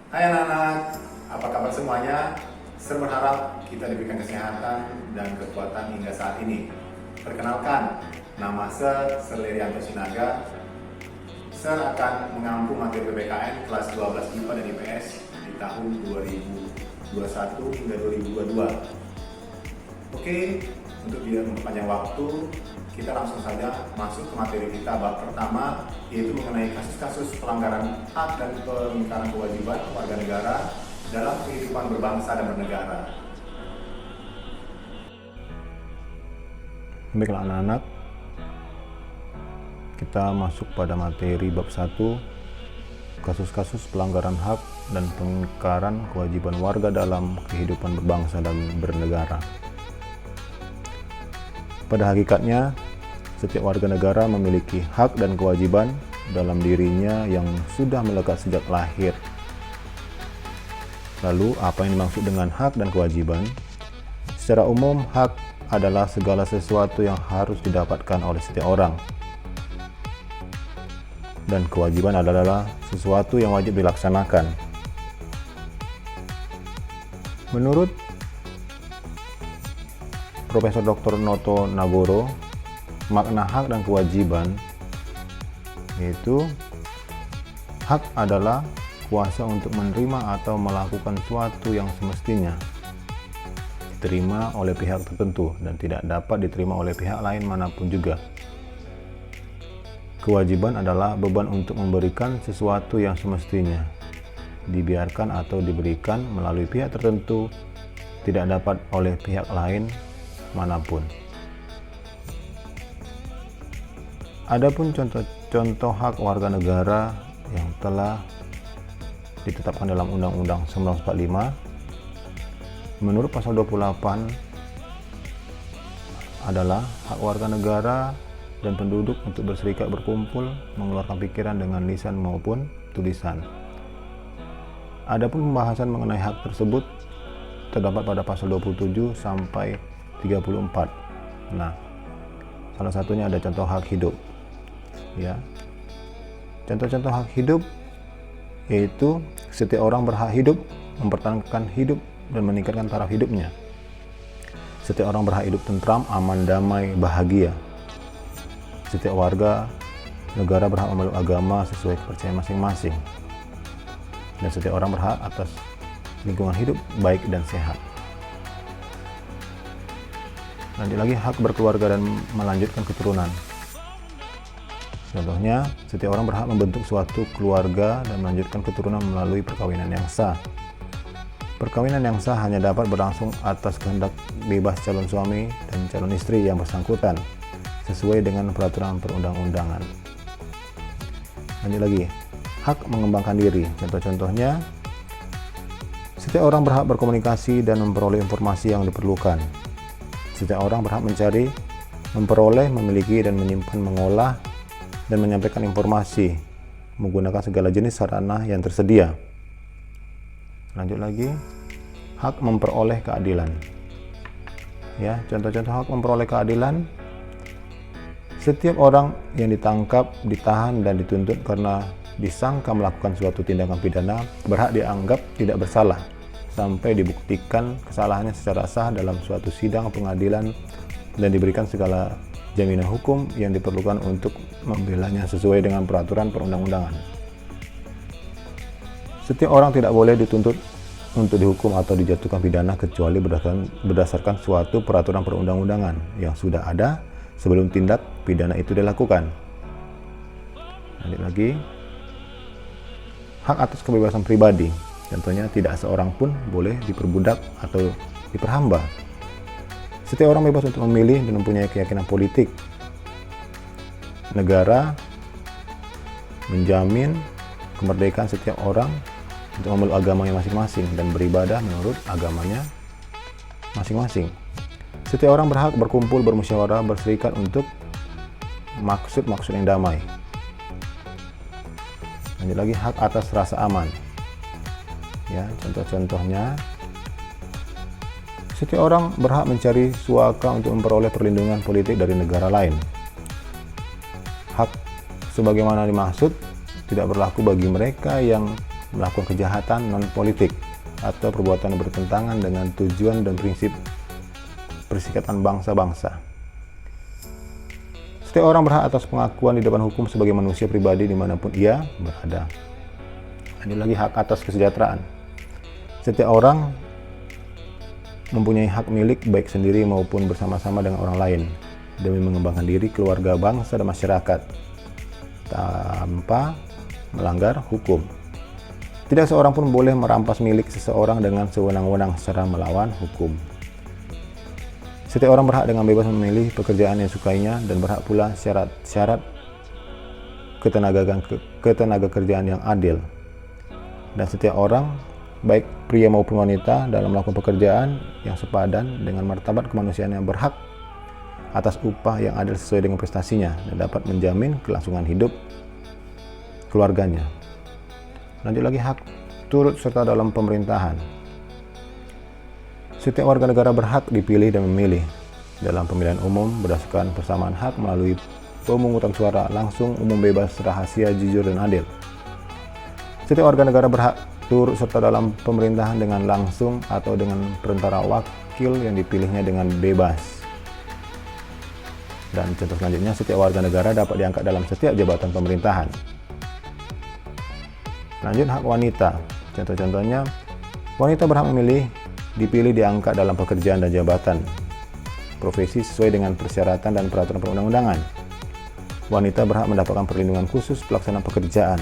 Hai anak-anak, apa kabar semuanya? Saya berharap kita diberikan kesehatan dan kekuatan hingga saat ini. Perkenalkan, nama saya Serlerianto Sinaga. Saya akan mengampu materi PPKN kelas 12 IPA dan IPS di tahun 2021 hingga 2022. Oke, untuk tidak memperpanjang waktu, kita langsung saja masuk ke materi kita bab pertama, yaitu mengenai kasus-kasus pelanggaran hak dan pengingkaran kewajiban warga negara dalam kehidupan berbangsa dan bernegara. Baiklah anak-anak, kita masuk pada materi bab 1, kasus-kasus pelanggaran hak dan pengingkaran kewajiban warga dalam kehidupan berbangsa dan bernegara. Pada hakikatnya, setiap warga negara memiliki hak dan kewajiban dalam dirinya yang sudah melekat sejak lahir. Lalu, apa yang dimaksud dengan hak dan kewajiban? Secara umum, hak adalah segala sesuatu yang harus didapatkan oleh setiap orang. Dan kewajiban adalah sesuatu yang wajib dilaksanakan. Menurut Profesor Dr. Noto Nagoro, makna hak dan kewajiban yaitu hak adalah kuasa untuk menerima atau melakukan sesuatu yang semestinya diterima oleh pihak tertentu dan tidak dapat diterima oleh pihak lain manapun juga. Kewajiban adalah beban untuk memberikan sesuatu yang semestinya dibiarkan atau diberikan melalui pihak tertentu, tidak dapat oleh pihak lain manapun. Adapun contoh hak warga negara yang telah ditetapkan dalam Undang-Undang 1945, menurut pasal 28 adalah hak warga negara dan penduduk untuk berserikat, berkumpul, mengeluarkan pikiran dengan lisan maupun tulisan. Adapun pembahasan mengenai hak tersebut terdapat pada pasal 27 sampai 34. Nah, salah satunya ada contoh hak hidup. Ya. Contoh-contoh hak hidup yaitu setiap orang berhak hidup, mempertahankan hidup dan meningkatkan taraf hidupnya. Setiap orang berhak hidup tentram, aman, damai, bahagia. Setiap warga negara berhak memeluk agama sesuai kepercayaan masing-masing. Dan setiap orang berhak atas lingkungan hidup baik dan sehat. Lanjut lagi, hak berkeluarga dan melanjutkan keturunan. Contohnya, setiap orang berhak membentuk suatu keluarga dan melanjutkan keturunan melalui perkawinan yang sah. Perkawinan yang sah hanya dapat berlangsung atas kehendak bebas calon suami dan calon istri yang bersangkutan, sesuai dengan peraturan perundang-undangan. Lanjut lagi, hak mengembangkan diri. Contoh-contohnya, setiap orang berhak berkomunikasi dan memperoleh informasi yang diperlukan. Setiap orang berhak mencari, memperoleh, memiliki, dan menyimpan, mengolah, dan menyampaikan informasi menggunakan segala jenis sarana yang tersedia. Lanjut lagi, hak memperoleh keadilan. Ya, contoh-contoh hak memperoleh keadilan: setiap orang yang ditangkap, ditahan, dan dituntut karena disangka melakukan suatu tindakan pidana berhak dianggap tidak bersalah sampai dibuktikan kesalahannya secara sah dalam suatu sidang pengadilan dan diberikan segala jaminan hukum yang diperlukan untuk membelanya sesuai dengan peraturan perundang-undangan. Setiap orang tidak boleh dituntut untuk dihukum atau dijatuhkan pidana kecuali berdasarkan suatu peraturan perundang-undangan yang sudah ada sebelum tindak pidana itu dilakukan. Lanjut lagi, hak atas kebebasan pribadi. Contohnya, tidak seorang pun boleh diperbudak atau diperhamba. Setiap orang bebas untuk memilih dan mempunyai keyakinan politik. Negara menjamin kemerdekaan setiap orang untuk memeluk agamanya masing-masing dan beribadah menurut agamanya masing-masing. Setiap orang berhak berkumpul, bermusyawarah, berserikat untuk maksud-maksud yang damai. Lanjut lagi, hak atas rasa aman. Ya, contoh-contohnya, setiap orang berhak mencari suaka untuk memperoleh perlindungan politik dari negara lain. Hak sebagaimana dimaksud tidak berlaku bagi mereka yang melakukan kejahatan non-politik atau perbuatan yang bertentangan dengan tujuan dan prinsip Perserikatan Bangsa-Bangsa. Setiap orang berhak atas pengakuan di depan hukum sebagai manusia pribadi dimanapun ia berada. Ada lagi hak atas kesejahteraan. Setiap orang mempunyai hak milik baik sendiri maupun bersama-sama dengan orang lain demi mengembangkan diri, keluarga, bangsa, dan masyarakat tanpa melanggar hukum. Tidak seorang pun boleh merampas milik seseorang dengan sewenang-wenang secara melawan hukum. Setiap orang berhak dengan bebas memilih pekerjaan yang sukainya dan berhak pula syarat-syarat ketenaga kerjaan yang adil. Dan setiap orang, baik pria maupun wanita, dalam melakukan pekerjaan yang sepadan dengan martabat kemanusiaan yang berhak atas upah yang adil sesuai dengan prestasinya dan dapat menjamin kelangsungan hidup keluarganya. Lanjut lagi, hak turut serta dalam pemerintahan. Setiap warga negara berhak dipilih dan memilih dalam pemilihan umum berdasarkan persamaan hak melalui pemungutan suara langsung, umum, bebas, rahasia, jujur, dan adil. Setiap warga negara berhak turut serta dalam pemerintahan dengan langsung atau dengan perantara wakil yang dipilihnya dengan bebas. Dan contoh selanjutnya, setiap warga negara dapat diangkat dalam setiap jabatan pemerintahan. Lanjut, hak wanita. Contoh-contohnya, wanita berhak memilih, dipilih, diangkat dalam pekerjaan dan jabatan profesi sesuai dengan persyaratan dan peraturan perundang-undangan. Wanita berhak mendapatkan perlindungan khusus pelaksanaan pekerjaan.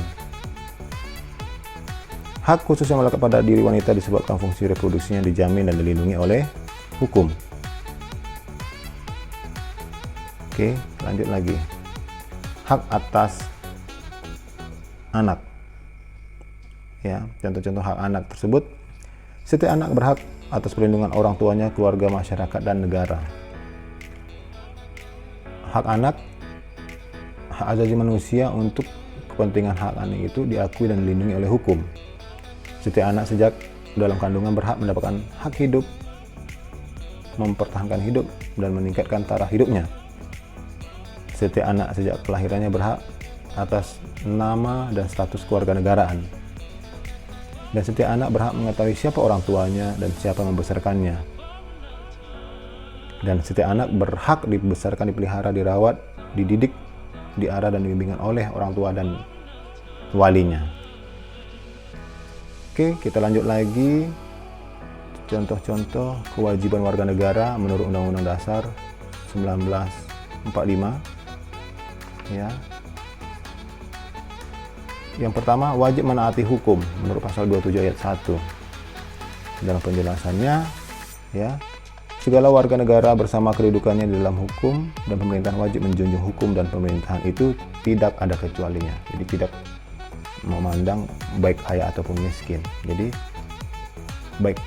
Hak khusus yang melekat pada diri wanita disebabkan fungsi reproduksinya dijamin dan dilindungi oleh hukum. Oke, lanjut lagi. Hak atas anak. Ya, contoh-contoh hak anak tersebut. Setiap anak berhak atas perlindungan orang tuanya, keluarga, masyarakat, dan negara. Hak anak, hak asasi manusia untuk kepentingan hak anak itu diakui dan dilindungi oleh hukum. Setiap anak sejak dalam kandungan berhak mendapatkan hak hidup, mempertahankan hidup, dan meningkatkan taraf hidupnya. Setiap anak sejak kelahirannya berhak atas nama dan status kewarganegaraan. Dan setiap anak berhak mengetahui siapa orang tuanya dan siapa yang membesarkannya. Dan setiap anak berhak dibesarkan, dipelihara, dirawat, dididik, diarah, dan dibimbing oleh orang tua dan walinya. Oke, kita lanjut lagi. Contoh-contoh kewajiban warga negara menurut Undang-Undang Dasar 1945. Ya. Yang pertama, wajib menaati hukum menurut pasal 27 ayat 1. Dalam penjelasannya, ya, segala warga negara bersama kedudukannya di dalam hukum dan pemerintahan wajib menjunjung hukum dan pemerintahan itu tidak ada kecualinya. Jadi tidak memandang baik kaya ataupun miskin. Jadi baik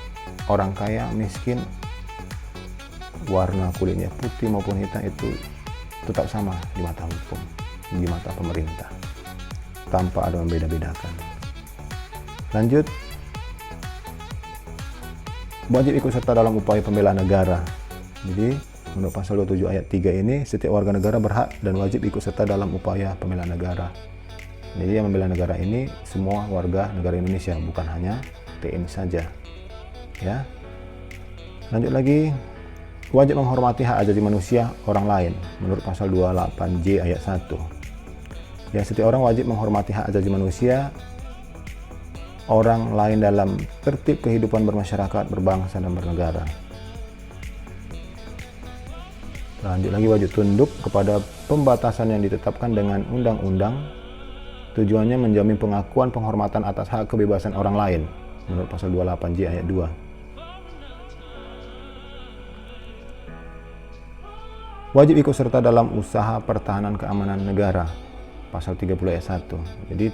orang kaya, miskin, warna kulitnya putih maupun hitam itu tetap sama di mata hukum, di mata pemerintah, tanpa ada membeda-bedakan. Lanjut, wajib ikut serta dalam upaya pembelaan negara. Jadi menurut pasal 27 ayat 3 ini, setiap warga negara berhak dan wajib ikut serta dalam upaya pembelaan negara. Jadi yang membela negara ini semua warga negara Indonesia, bukan hanya TNI saja. Ya. Lanjut lagi, wajib menghormati hak asasi manusia orang lain menurut pasal 28J ayat 1. Ya, setiap orang wajib menghormati hak asasi manusia orang lain dalam tertib kehidupan bermasyarakat, berbangsa, dan bernegara. Lanjut lagi, wajib tunduk kepada pembatasan yang ditetapkan dengan undang-undang. Tujuannya menjamin pengakuan penghormatan atas hak kebebasan orang lain menurut pasal 28J ayat 2. Wajib ikut serta dalam usaha pertahanan keamanan negara pasal 30 ayat 1. Jadi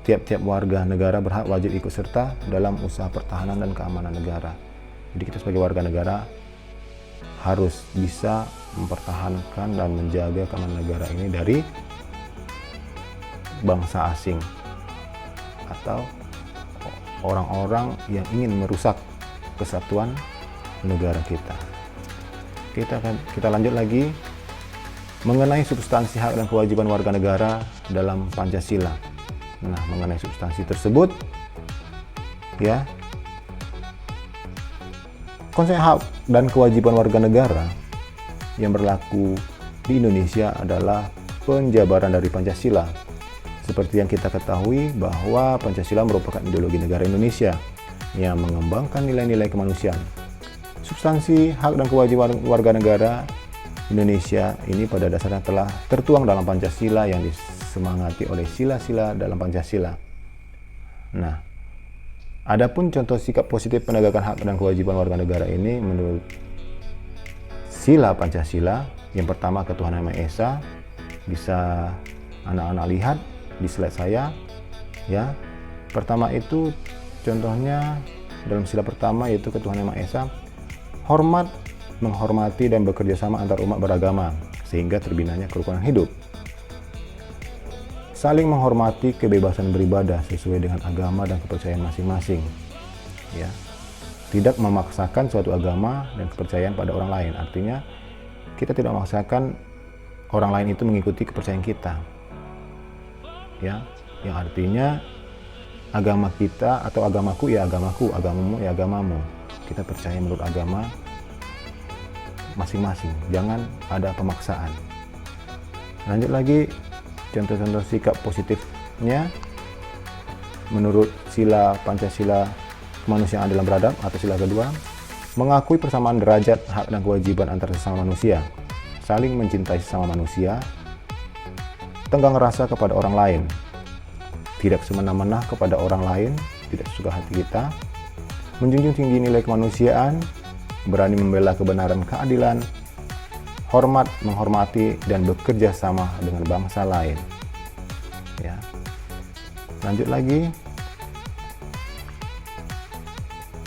tiap-tiap warga negara berhak wajib ikut serta dalam usaha pertahanan dan keamanan negara. Jadi kita sebagai warga negara harus bisa mempertahankan dan menjaga keamanan negara ini dari bangsa asing atau orang-orang yang ingin merusak kesatuan negara kita. Kita lanjut lagi mengenai substansi hak dan kewajiban warga negara dalam Pancasila. Nah, mengenai substansi tersebut, ya, konsep hak dan kewajiban warga negara yang berlaku di Indonesia adalah penjabaran dari Pancasila. Seperti yang kita ketahui bahwa Pancasila merupakan ideologi negara Indonesia yang mengembangkan nilai-nilai kemanusiaan. Substansi hak dan kewajiban warga negara Indonesia ini pada dasarnya telah tertuang dalam Pancasila yang disemangati oleh sila-sila dalam Pancasila. Nah, adapun contoh sikap positif penegakan hak dan kewajiban warga negara ini menurut sila Pancasila, yang pertama ketuhanan Yang Maha Esa, bisa anak-anak lihat di slide saya, ya. Pertama itu contohnya dalam sila pertama yaitu ketuhanan Yang Maha Esa, hormat, menghormati dan bekerja sama antar umat beragama sehingga terbinanya kerukunan hidup. Saling menghormati kebebasan beribadah sesuai dengan agama dan kepercayaan masing-masing. Ya. Tidak memaksakan suatu agama dan kepercayaan pada orang lain. Artinya kita tidak memaksakan orang lain itu mengikuti kepercayaan kita. Ya, yang artinya agama kita atau agamaku ya agamaku, agamamu ya agamamu. Kita percaya menurut agama masing-masing, jangan ada pemaksaan. Lanjut lagi, contoh-contoh sikap positifnya menurut sila Pancasila kemanusiaan dalam beradab atau sila kedua, mengakui persamaan derajat hak dan kewajiban antar sesama manusia, saling mencintai sesama manusia, tenggang rasa kepada orang lain, tidak semena-mena kepada orang lain, tidak sesuka hati kita, menjunjung tinggi nilai kemanusiaan, berani membela kebenaran keadilan, hormat, menghormati, dan bekerja sama dengan bangsa lain. Ya. Lanjut lagi,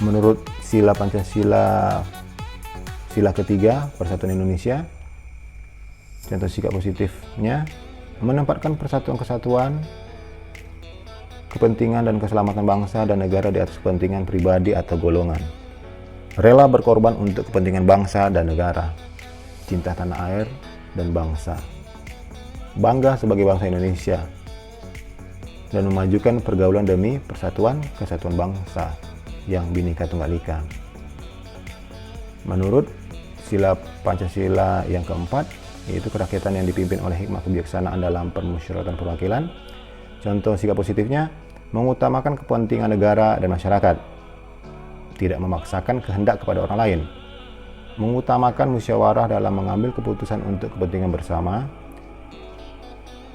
menurut sila Pancasila sila ketiga Persatuan Indonesia, contoh sikap positifnya menempatkan persatuan-kesatuan, kepentingan dan keselamatan bangsa dan negara di atas kepentingan pribadi atau golongan. Rela berkorban untuk kepentingan bangsa dan negara. Cinta tanah air dan bangsa. Bangga sebagai bangsa Indonesia. Dan memajukan pergaulan demi persatuan kesatuan bangsa yang Bhinneka Tunggal Ika. Menurut sila Pancasila yang keempat, yaitu kerakyatan yang dipimpin oleh hikmah kebijaksanaan dalam permusyawaratan perwakilan. Contoh sikap positifnya, mengutamakan kepentingan negara dan masyarakat, tidak memaksakan kehendak kepada orang lain, mengutamakan musyawarah dalam mengambil keputusan untuk kepentingan bersama,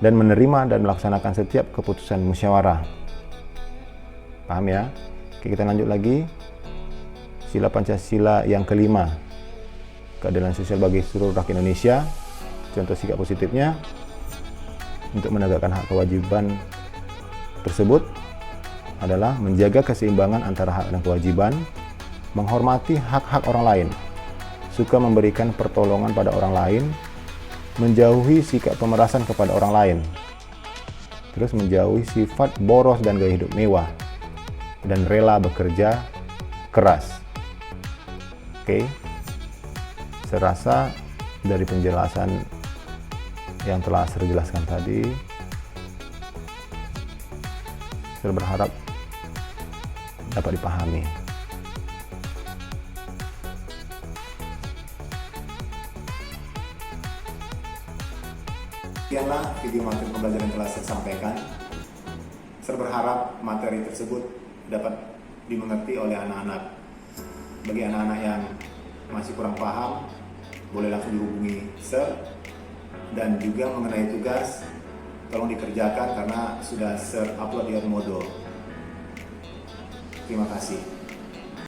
dan menerima dan melaksanakan setiap keputusan musyawarah. Paham ya? Oke, kita lanjut lagi. Sila Pancasila yang kelima, keadilan sosial bagi seluruh rakyat Indonesia. Contoh sikap positifnya, untuk menegakkan hak kewajiban tersebut adalah menjaga keseimbangan antara hak dan kewajiban, menghormati hak-hak orang lain, suka memberikan pertolongan pada orang lain, menjauhi sikap pemerasan kepada orang lain, terus menjauhi sifat boros dan gaya hidup mewah, dan rela bekerja keras. Oke, serasa dari penjelasan yang telah saya jelaskan tadi, saya berharap dapat dipahami. Sekianlah video materi pembelajaran yang telah saya sampaikan. Saya berharap materi tersebut dapat dimengerti oleh anak-anak. Bagi anak-anak yang masih kurang paham, boleh langsung dihubungi Sir. Dan juga mengenai tugas, tolong dikerjakan karena sudah Sir upload di Edmodo. Terima kasih.